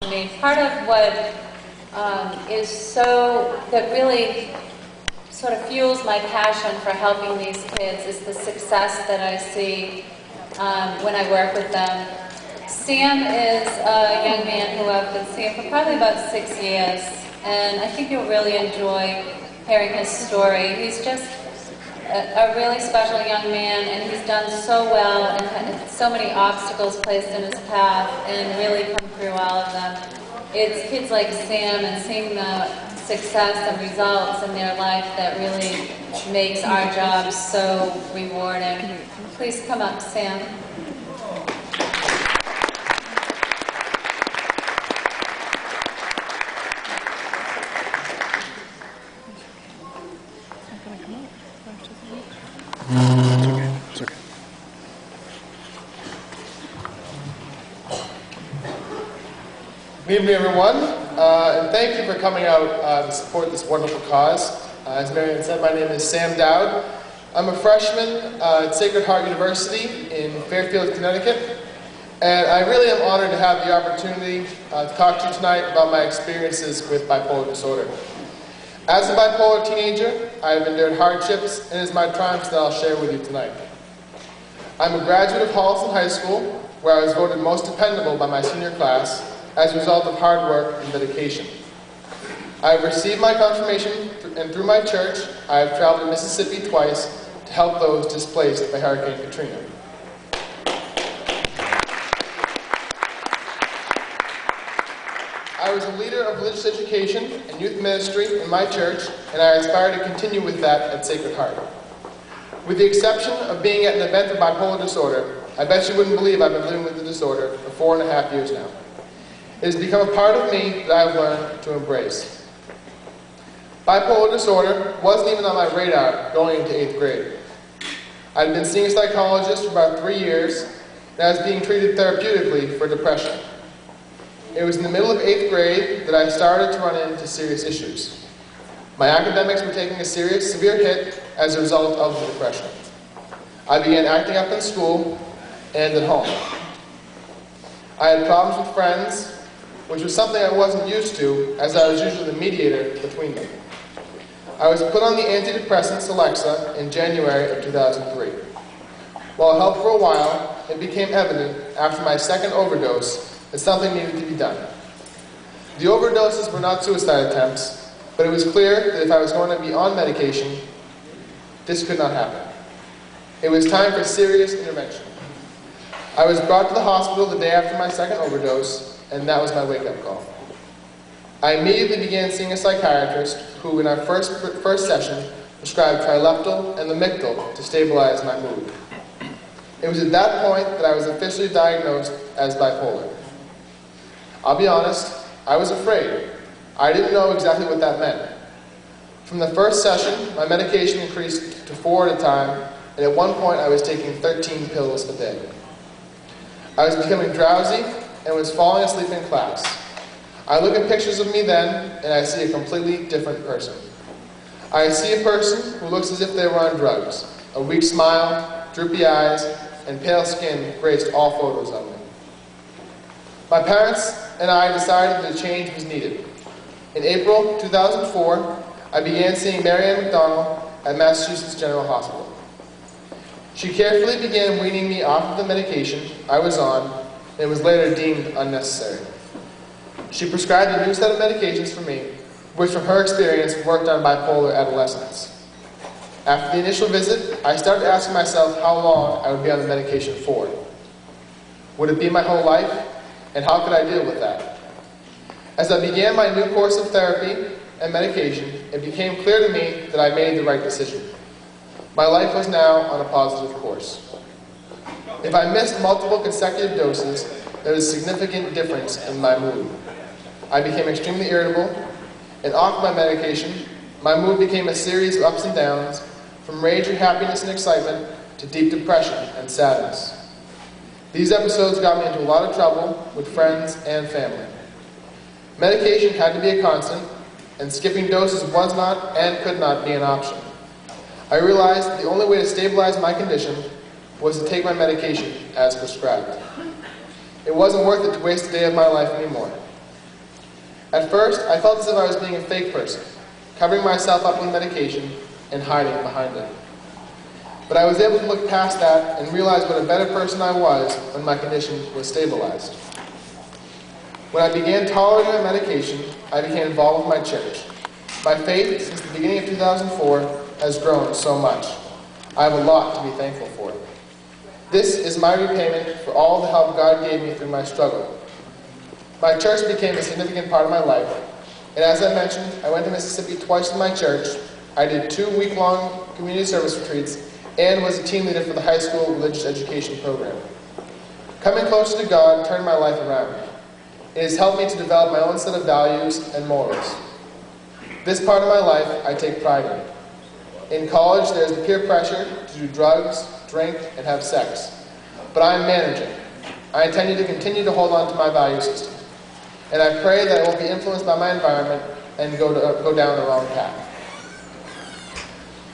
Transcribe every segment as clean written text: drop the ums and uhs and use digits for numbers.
Part of what that really sort of fuels my passion for helping these kids is the success that I see when I work with them. Sam is a young man who I've been seeing for probably about 6 years, and I think you'll really enjoy hearing his story. He's just a really special young man, and he's done so well and had so many obstacles placed in his path and really come through all of them. It's kids like Sam and seeing the success and results in their life that really makes our job so rewarding. Please come up, Sam. It's okay. Good evening, everyone, and thank you for coming out to support this wonderful cause. As Marianne said, my name is Sam Dowd. I'm a freshman at Sacred Heart University in Fairfield, Connecticut, and I really am honored to have the opportunity to talk to you tonight about my experiences with bipolar disorder. As a bipolar teenager, I have endured hardships, and it is my triumphs that I'll share with you tonight. I'm a graduate of Holliston High School, where I was voted most dependable by my senior class as a result of hard work and dedication. I have received my confirmation, and through my church, I have traveled to Mississippi twice to help those displaced by Hurricane Katrina. I was a leader of religious education and youth ministry in my church, and I aspire to continue with that at Sacred Heart. With the exception of being at an event for bipolar disorder, I bet you wouldn't believe I've been living with the disorder for 4.5 years now. It has become a part of me that I've learned to embrace. Bipolar disorder wasn't even on my radar going into 8th grade. I'd been seeing a psychologist for about 3 years, and I was being treated therapeutically for depression. It was in the middle of 8th grade that I started to run into serious issues. My academics were taking a severe hit as a result of the depression. I began acting up in school and at home. I had problems with friends, which was something I wasn't used to, as I was usually the mediator between them. I was put on the antidepressant Celexa in January of 2003. While it helped for a while, it became evident after my second overdose that something needed to be done. The overdoses were not suicide attempts, but it was clear that if I was going to be on medication, this could not happen. It was time for serious intervention. I was brought to the hospital the day after my second overdose, and that was my wake-up call. I immediately began seeing a psychiatrist who, in our first session, prescribed trileptal and lamictal to stabilize my mood. It was at that point that I was officially diagnosed as bipolar. I'll be honest, I was afraid. I didn't know exactly what that meant. From the first session, my medication increased to 4 at a time, and at one point I was taking 13 pills a day. I was becoming drowsy and was falling asleep in class. I look at pictures of me then, and I see a completely different person. I see a person who looks as if they were on drugs. A weak smile, droopy eyes, and pale skin graced all photos of me. My parents and I decided that a change was needed. In April 2004, I began seeing Marianne McDonald at Massachusetts General Hospital. She carefully began weaning me off of the medication I was on, and was later deemed unnecessary. She prescribed a new set of medications for me, which from her experience worked on bipolar adolescents. After the initial visit, I started asking myself how long I would be on the medication for. Would it be my whole life? And how could I deal with that? As I began my new course of therapy and medication, it became clear to me that I made the right decision. My life was now on a positive course. If I missed multiple consecutive doses, there was a significant difference in my mood. I became extremely irritable, and off my medication, my mood became a series of ups and downs, from rage and happiness and excitement to deep depression and sadness. These episodes got me into a lot of trouble with friends and family. Medication had to be a constant, and skipping doses was not and could not be an option. I realized that the only way to stabilize my condition was to take my medication as prescribed. It wasn't worth it to waste a day of my life anymore. At first, I felt as if I was being a fake person, covering myself up with medication and hiding behind it. But I was able to look past that and realize what a better person I was when my condition was stabilized. When I began tolerating my medication, I became involved with my church. My faith, since the beginning of 2004, has grown so much. I have a lot to be thankful for. This is my repayment for all the help God gave me through my struggle. My church became a significant part of my life, and as I mentioned, I went to Mississippi twice with my church. I did 2 week-long community service retreats and was a team leader for the high school religious education program. Coming closer to God turned my life around. It has helped me to develop my own set of values and morals. This part of my life I take pride in. In college, there is the peer pressure to do drugs, drink, and have sex. But I am managing. I intend to continue to hold on to my value system. And I pray that I won't be influenced by my environment and go down the wrong path.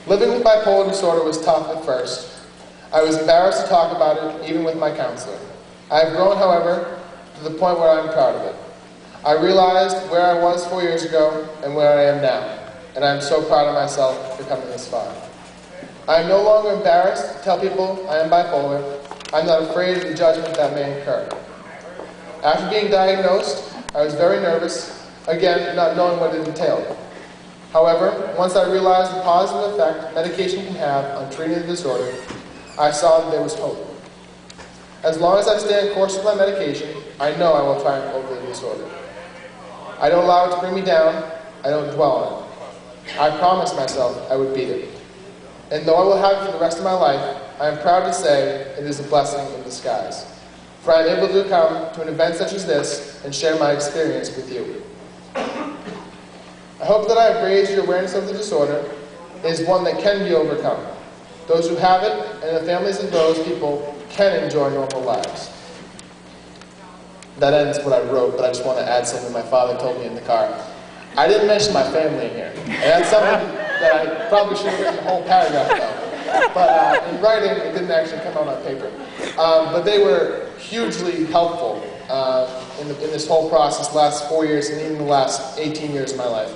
Living with bipolar disorder was tough at first. I was embarrassed to talk about it, even with my counselor. I have grown, however, to the point where I'm proud of it. I realized where I was 4 years ago and where I am now, and I am so proud of myself for coming this far. I am no longer embarrassed to tell people I am bipolar. I'm not afraid of the judgment that may occur. After being diagnosed, I was very nervous, again, not knowing what it entailed. However, once I realized the positive effect medication can have on treating the disorder, I saw that there was hope. As long as I stay on course with my medication, I know I will triumph over the disorder. I don't allow it to bring me down. I don't dwell on it. I promised myself I would beat it. And though I will have it for the rest of my life, I am proud to say it is a blessing in disguise. For I am able to come to an event such as this and share my experience with you. I hope that I have raised your awareness of the disorder. It is one that can be overcome. Those who have it and the families of those people can enjoy normal lives. That ends what I wrote, but I just want to add something my father told me in the car. I didn't mention my family in here, and that's something that I probably should have written the whole paragraph about. But in writing, it didn't actually come out on paper. But they were hugely helpful in this whole process, the last 4 years, and even the last 18 years of my life.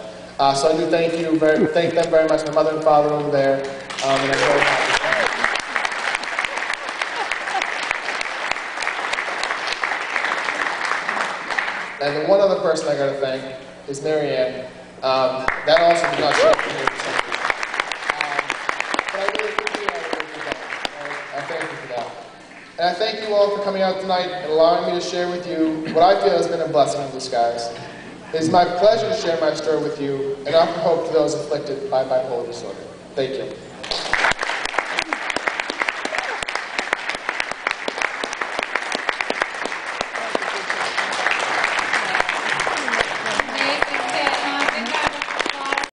So I do thank them very much, my mother and father over there, and I'm very happy. And the one other person I got to thank is Mary Ann. That also did not show up for me. But I really appreciate it. I thank you for that. And I thank you all for coming out tonight and allowing me to share with you what I feel has been a blessing in disguise. It is my pleasure to share my story with you and offer hope to those afflicted by bipolar disorder. Thank you.